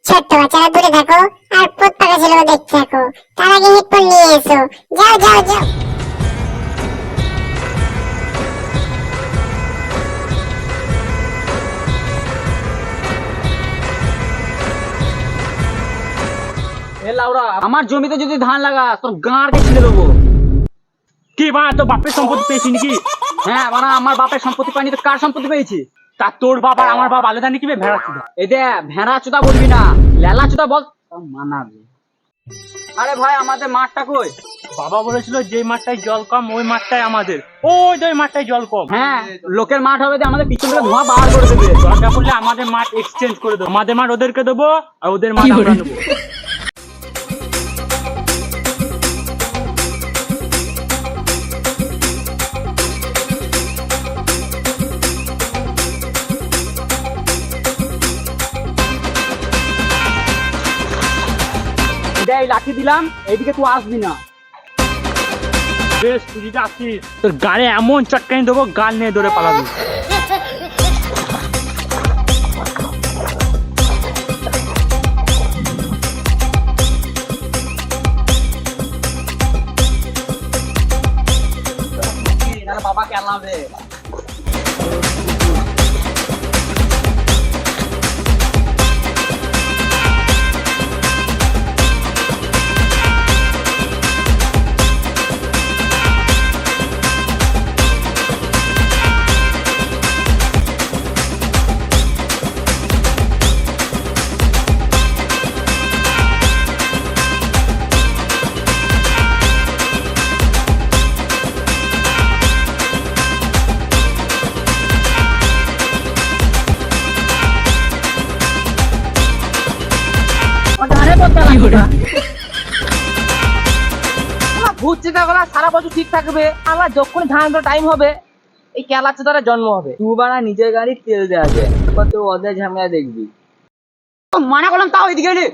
ছোট্ট বাচ্চারা দূরে থাকো আর প্রত্যেকটা ছেলেকে দেখতে থাকো। তার আগে হেডফোন নিয়ে এসো। যাও যাও যাও। এ লাউরা, আমার জমিতে যদি ধান লাগা তোর গাঁড়কে ছিঁড়ে দেবো। কি বা তোর বাপের সম্পত্তি পেয়েছি নাকি? হ্যাঁ মানে আমার বাপের সম্পত্তি পাইনি তো কার সম্পত্তি পেয়েছি? তা তোর বাপ আর আমার বাপ আলাদা নাকি? ভেড়া চুদা। এই দে ভেড়া চুদা বলবি না, লেলা চুদা বল, মানাবে। আরে ভাই আমাদের মাঠটা কই? বাবা বলেছিল যে মাঠটায় জল কম ওই মাঠটাই আমাদের, ওই যে মাঠটায় জল কম। হ্যাঁ লোকের মাঠ হবে যে আমাদের পিছন থেকে ধোঁয়া বার করে দেবে। দরকার পড়লে আমাদের মাঠ এক্সচেঞ্জ করে দেবো, আমাদের মাঠ ওদেরকে দেবো আর ওদের মাঠ আমরা নেবো। এই লাঠি দিলাম, এইদিকে তুই আসবি না। বেশ তুই যদি আসিস তোর গাড়ি এমন চটকানি দেবো গাল নিয়ে ধরে পালাবি। বাবা কেলাবে। সারা বছর ঠিক থাকবে, আবার যখন ধান টাইম হবে এই কেলা চোদারা জন্ম হবে। তুই বানা নিজের গাড়ি তেল দেওয়া যায়, কত ওদের ঝামেলা দেখবি। মানা করলাম তাও এদিকে রে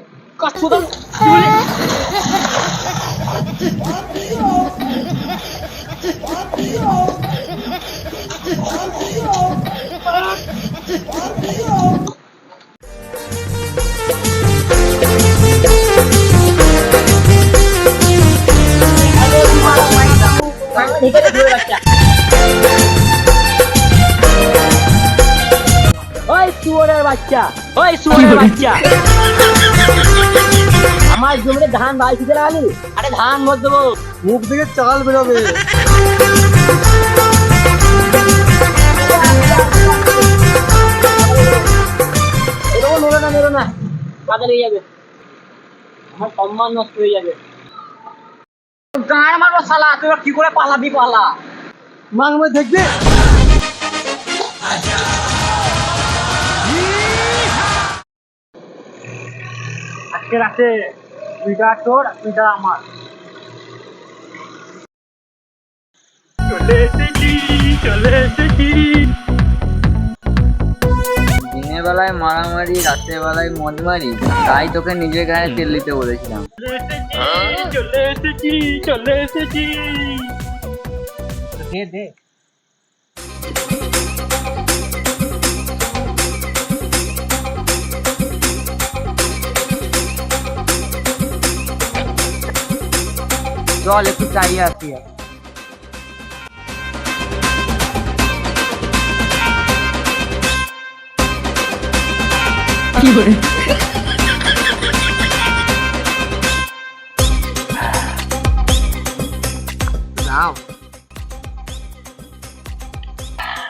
ওই শুয়োরের বাচ্চা, ওই শুয়োরের বাচ্চা, আমার জমিতে ধান বাই খেতে লাগালি। আরে ধান মত দেবো, মুখ থেকে চাল বেরোবে। মেরো না, কাজে লেগে যাবে, আমার সম্মান নষ্ট হয়ে যাবে। গাঁড় মারবো শালা, তুই কি করে পালাবি পালা। মাংমে দেখবি আজকে রাতে দুইটা তোর দুইটা আমার। চলে এসেছি, চলে এসেছি। দিনের বেলায় মারামারি, রাতের বেলায় মদ মারি, তাই তোকে নিজের গায়ে তেল দিতে বলেছিলাম। চলে এসেছি, চলে এসেছি। দে দে। চল একটু চাইয়ে আসি।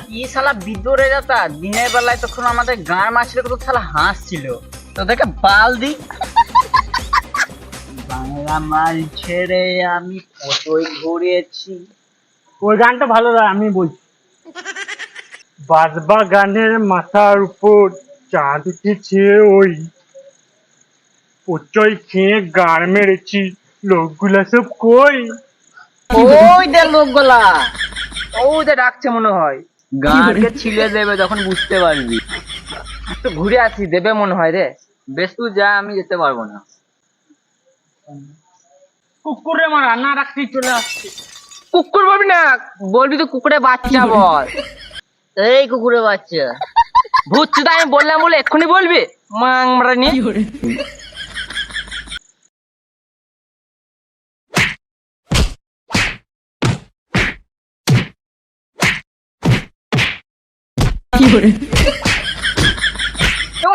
কি শালা বিদরে যাতা, দিনের বেলায় তখন আমাদের গাঁড় মারছিল, কত শালা হাসছিল। তোদেরকে বাল দি। বাংলা মাল ছেড়ে আমি কতই ঘুরেছি। ওই গানটা ভালো লাগে, আমি বলছি। বাজবা গানের মাথার উপর চাঁদ উঠেছে, ওই পচই খেয়ে গাড় মেরেছি, লোকগুলা সব কই? ওই দে লোকগুলা, ওই যে ডাকছে মনে হয়। গানকে ছিলে দেবে, তখন বুঝতে পারবি। একটু ঘুরে আসি, দেবে মনে হয় রে। বেশ তুই যা, আমি যেতে পারবো না। কুকুরে মারা না রাখতেই চলে আসছে। কুকুর বলবি না, বলবি তো কুকুরের বাচ্চা বল। এই কুকুরের বাচ্চা, ভূত চুদা আমি বললাম বলে এক্ষুনি বলবি? মাং মারানি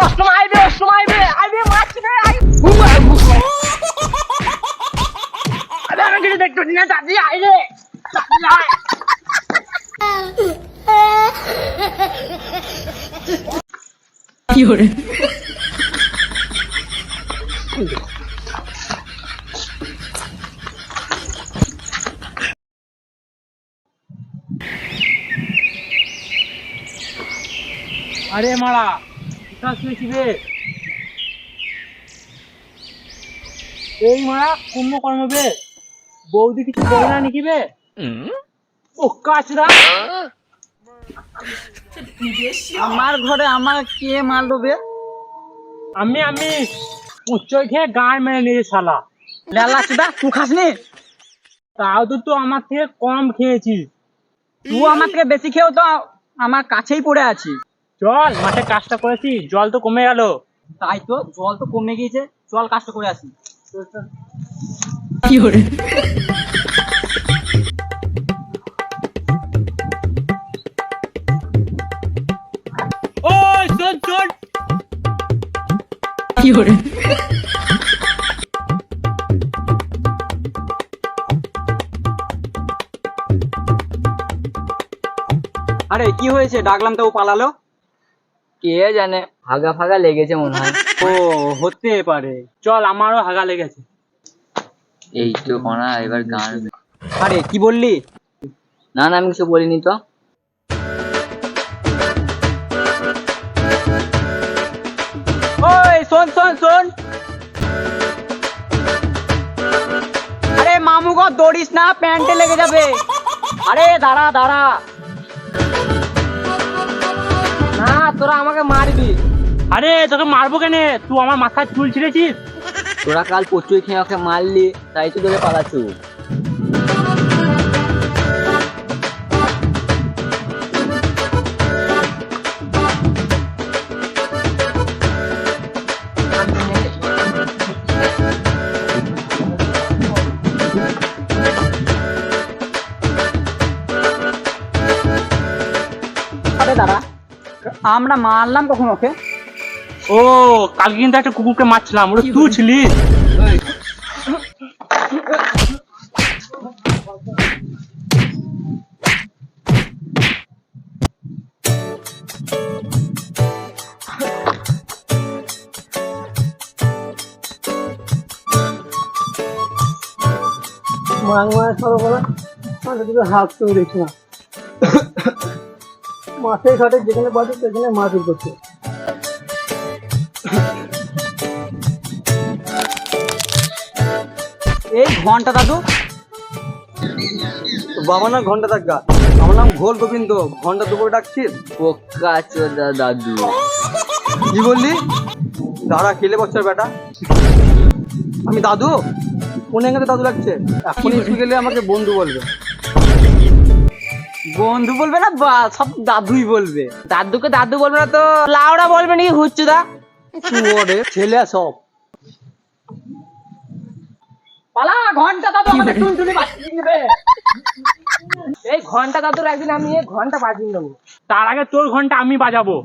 অসময় আইবে আইবে মারছি রে আই আরে আমি কিছু দেখতে না দাদি আই রে দাদি আয়। আরে মারা কোথায় শুয়েছি রে? এই মারা কুম্ভকর্ণ বে, বৌদি কিছু বলে না নাকি বে? ও কাচরা, আমার ঘরে আমার কে মারলো বে? আমি উচ্চই খেয়ে গান মেরে নিয়েছি শালা। লেলা চুদা তুই খাসনি? তাও তো তুই আমার থেকে কম খেয়েছিস। তুই আমার থেকে বেশি খেয়েও তো আমার কাছেই পড়ে আছিস। চল মাঠে কাজটা করেছি, জল তো কমে গেল। তাই তো, জল তো কমে গিয়েছে, চল কাজটা করে আসি। ওই শোন শোন, আরে কি হয়েছে, ডাকলাম তো ও পালালো? কে জানে, হাগা ফাগা লেগেছে মনে হয়। ও হতে পারে, চল আমারও হাগা লেগেছে। এই তো কোনা এবার গান। আরে কি বললি? না না আমি কিছু বলিনি তো। ওই শোন শোন শোন, আরে মামু গো দৌড়িস না, প্যান্টে লেগে যাবে। আরে দাঁড়া দাঁড়া, না তোরা আমাকে মারবি। আরে তোকে মারবো কেন, তুই আমার মাথায় চুল ছিঁড়েছিস। তোরা কাল প্রচুর খেয়ে ওকে মারলি, তাই তো তোকে পালাচ্ছু। আরে দাঁড়া, আমরা মারলাম কখন ওকে? ও কালকে কিন্তু একটা কুকুরকে মারছিলাম, ওটা তুই ছিলিস। হাত তো দেখছি না, মাঠে ঘাটে যেখানে পাচ্ছি সেখানে মারপিট করছে। এই ঘন্টা দাদু, বাবা না ঘন্টা থাকা, আমার নাম ঘোল গোবিন্দ, ঘন্টা দুপুরে ডাকছিস? পোকা চোদা দাদু। কি বললি? দাঁড়া খেলে বছর বেটা, আমি দাদু? কোন অ্যাঙ্গেলে দাদু লাগছে? এখন স্কুল গেলে আমাকে বন্ধু বলবে। বন্ধু বলবে না, সব দাদুই বলবে। দাদুকে দাদু বলবে না তো লাউড়া বলবে নাকি হুচ্চুদা? ওরে ছেলে সব। পালা, ঘন্টা দাদু আমাদের টুনটুনি বাজিয়ে নেবে। এই ঘন্টা দাদুর একদিন আমি এই ঘন্টা বাজিয়ে নেবো। তার আগে তোর ঘন্টা আমি বাজাবো।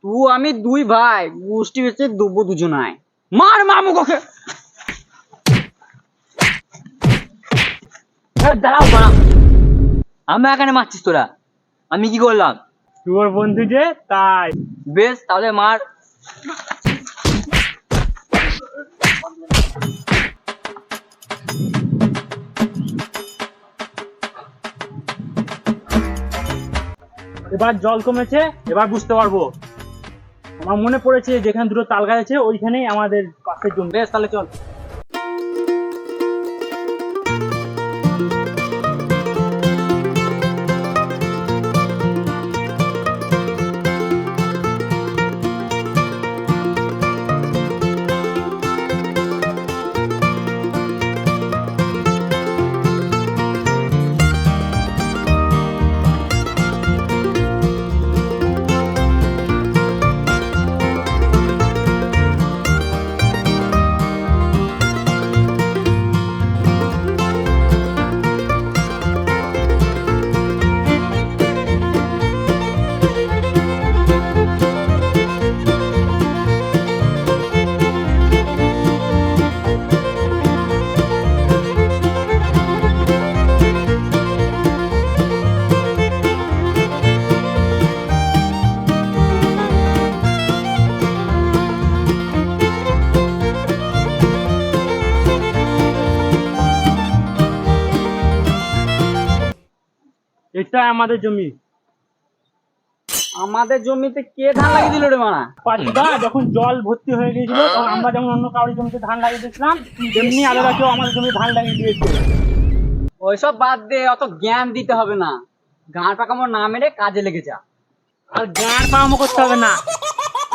তুই আমি দুই ভাই, গোষ্ঠী হচ্ছে দুবো দুজনায়। মার মামু কোকে। দাঁড়াও বাড়া, আমরা এখানে মারছিস তোরা? আমি কি করলাম? তোর বন্ধু যে তাই। বেশ তাহলে মার। এবার জল কমেছে, এবার বুঝতে পারবো। আমার মনে পড়েছে যেখানে দুটো তাল গাছ আছে ওইখানেই আমাদের পাশের জমি। বেশ তাহলে চল। এটা আমাদের জমি। আমাদের জমিতে কে ধান লাগিয়ে দিল রে মানা? পাঁচটা যখন জল ভর্তি হয়ে গিয়েছিল তখন আমরা যেমন অন্য কারোর জমিতে ধান লাগিয়ে দিয়েছিলাম, তেমনি আলাদা কেউ আমাদের জমিতে ধান লাগিয়ে দিয়েছে। ওইসব বাদ দে, অত জ্ঞান দিতে হবে না। গাঁড় পাকামো না মেরে কাজে লেগে যা। আর গাঁড় পাকামো করতে হবে না,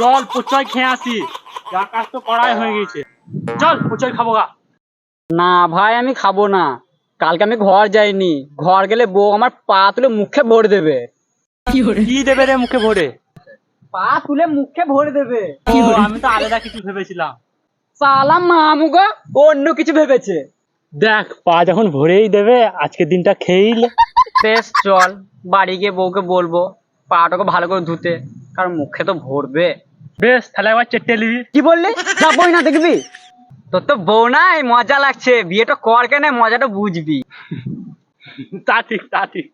চল পচয় খেয়ে আসি, যা কাজ তো করাই হয়ে গেছে। চল পচয় খাবো গা। না ভাই, আমি খাবো না। কালকে আমি ঘর যাইনি, ঘর গেলে বউ আমার পা তুলে মুখে ভরে দেবে। কি দেবে রে মুখে ভরে? পা তুলে মুখে ভরে দেবে। ও, আমি তো আলাদা কিছু ভেবেছিলাম। সালাম মামুগো, অন্য কিছু ভেবেছে। দেখ, পা যখন ভরেই দেবে, আজকের দিনটা খেয়েই লে। বেশ চল, বাড়ি গিয়ে বউকে বলবো পাটাকে ভালো করে ধুতে, কারণ মুখে তো ভরবে। বেশ, তাহলে একবার চেটে নিবি। কি বললি? যাবোই না দেখবি? তোর তো বউ নাই, মজা লাগছে। বিয়েটা কর কেন, মজাটা বুঝবি। তা ঠিক, তা ঠিক।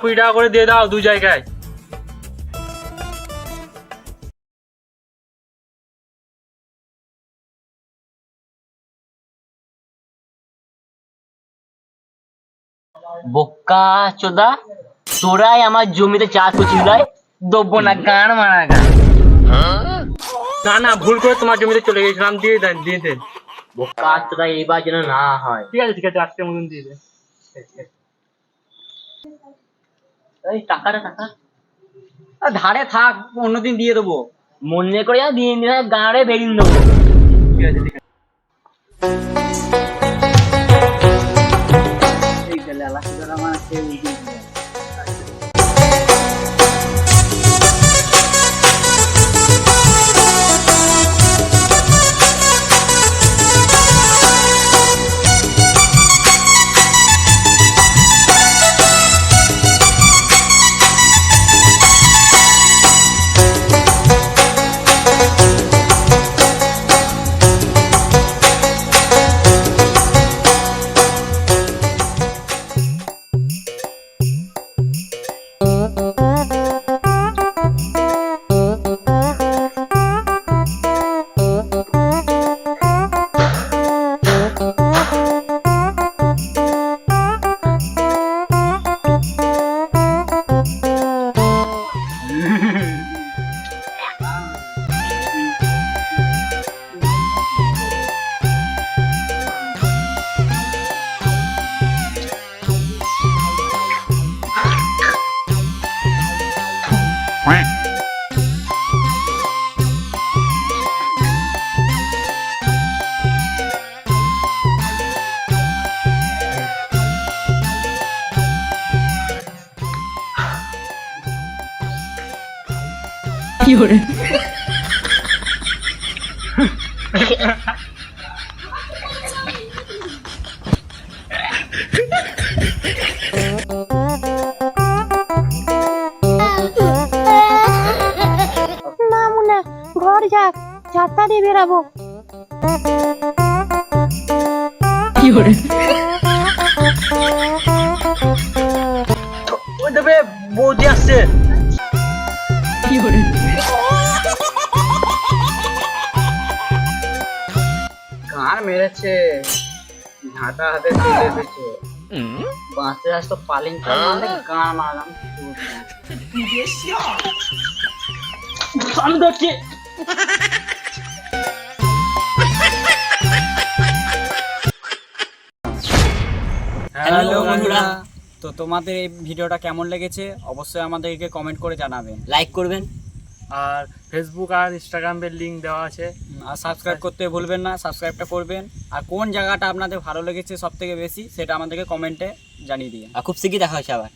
কুড়ি টাকা করে দিয়ে দাও 2 জায়গায়। বোকা চোদা, তোরাই আমার জমিতে চাষ করছিল, দেবো না, গান মারা গান। না না, ভুল করে তোমার জমিতে চলে গেছিলাম, দিয়ে দেন, দিয়ে দেন। বোকা চোদা, এইবার যেন না হয়। ঠিক আছে, ঠিক আছে, আজকের মতন দিয়ে দেন। এই টাকাটা টাকা ধারে থাক, অন্যদিন দিয়ে দেবো। মনে করে যেন দিন দিন গাঁড়ে বেরিয়ে দেবো। ঠিক আছে, ঠিক আছে। না মুন্না, ঘর যাক, 4টা দিয়ে বেরাবো। ওই দেবে, বৌদি আসছে। গান মেরেছে, ঝাঁটা হাতে তুলে এসেছে। বাঁচতে আসতো পালিং গান মারলাম। আমি ধরছি। হ্যালো বন্ধুরা, তো তোমাদের এই ভিডিওটা কেমন লেগেছে অবশ্যই আমাদেরকে কমেন্ট করে জানাবেন, লাইক করবেন, আর ফেসবুক আর ইনস্টাগ্রামের লিংক দেওয়া আছে। আর সাবস্ক্রাইব করতে ভুলবেন না, সাবস্ক্রাইবটা করবেন। আর কোন জায়গাটা আপনাদের ভালো লেগেছে সব থেকে বেশি সেটা আমাদেরকে কমেন্টে জানিয়ে দিন। আর খুব শিগগিরই দেখা হচ্ছে আবার।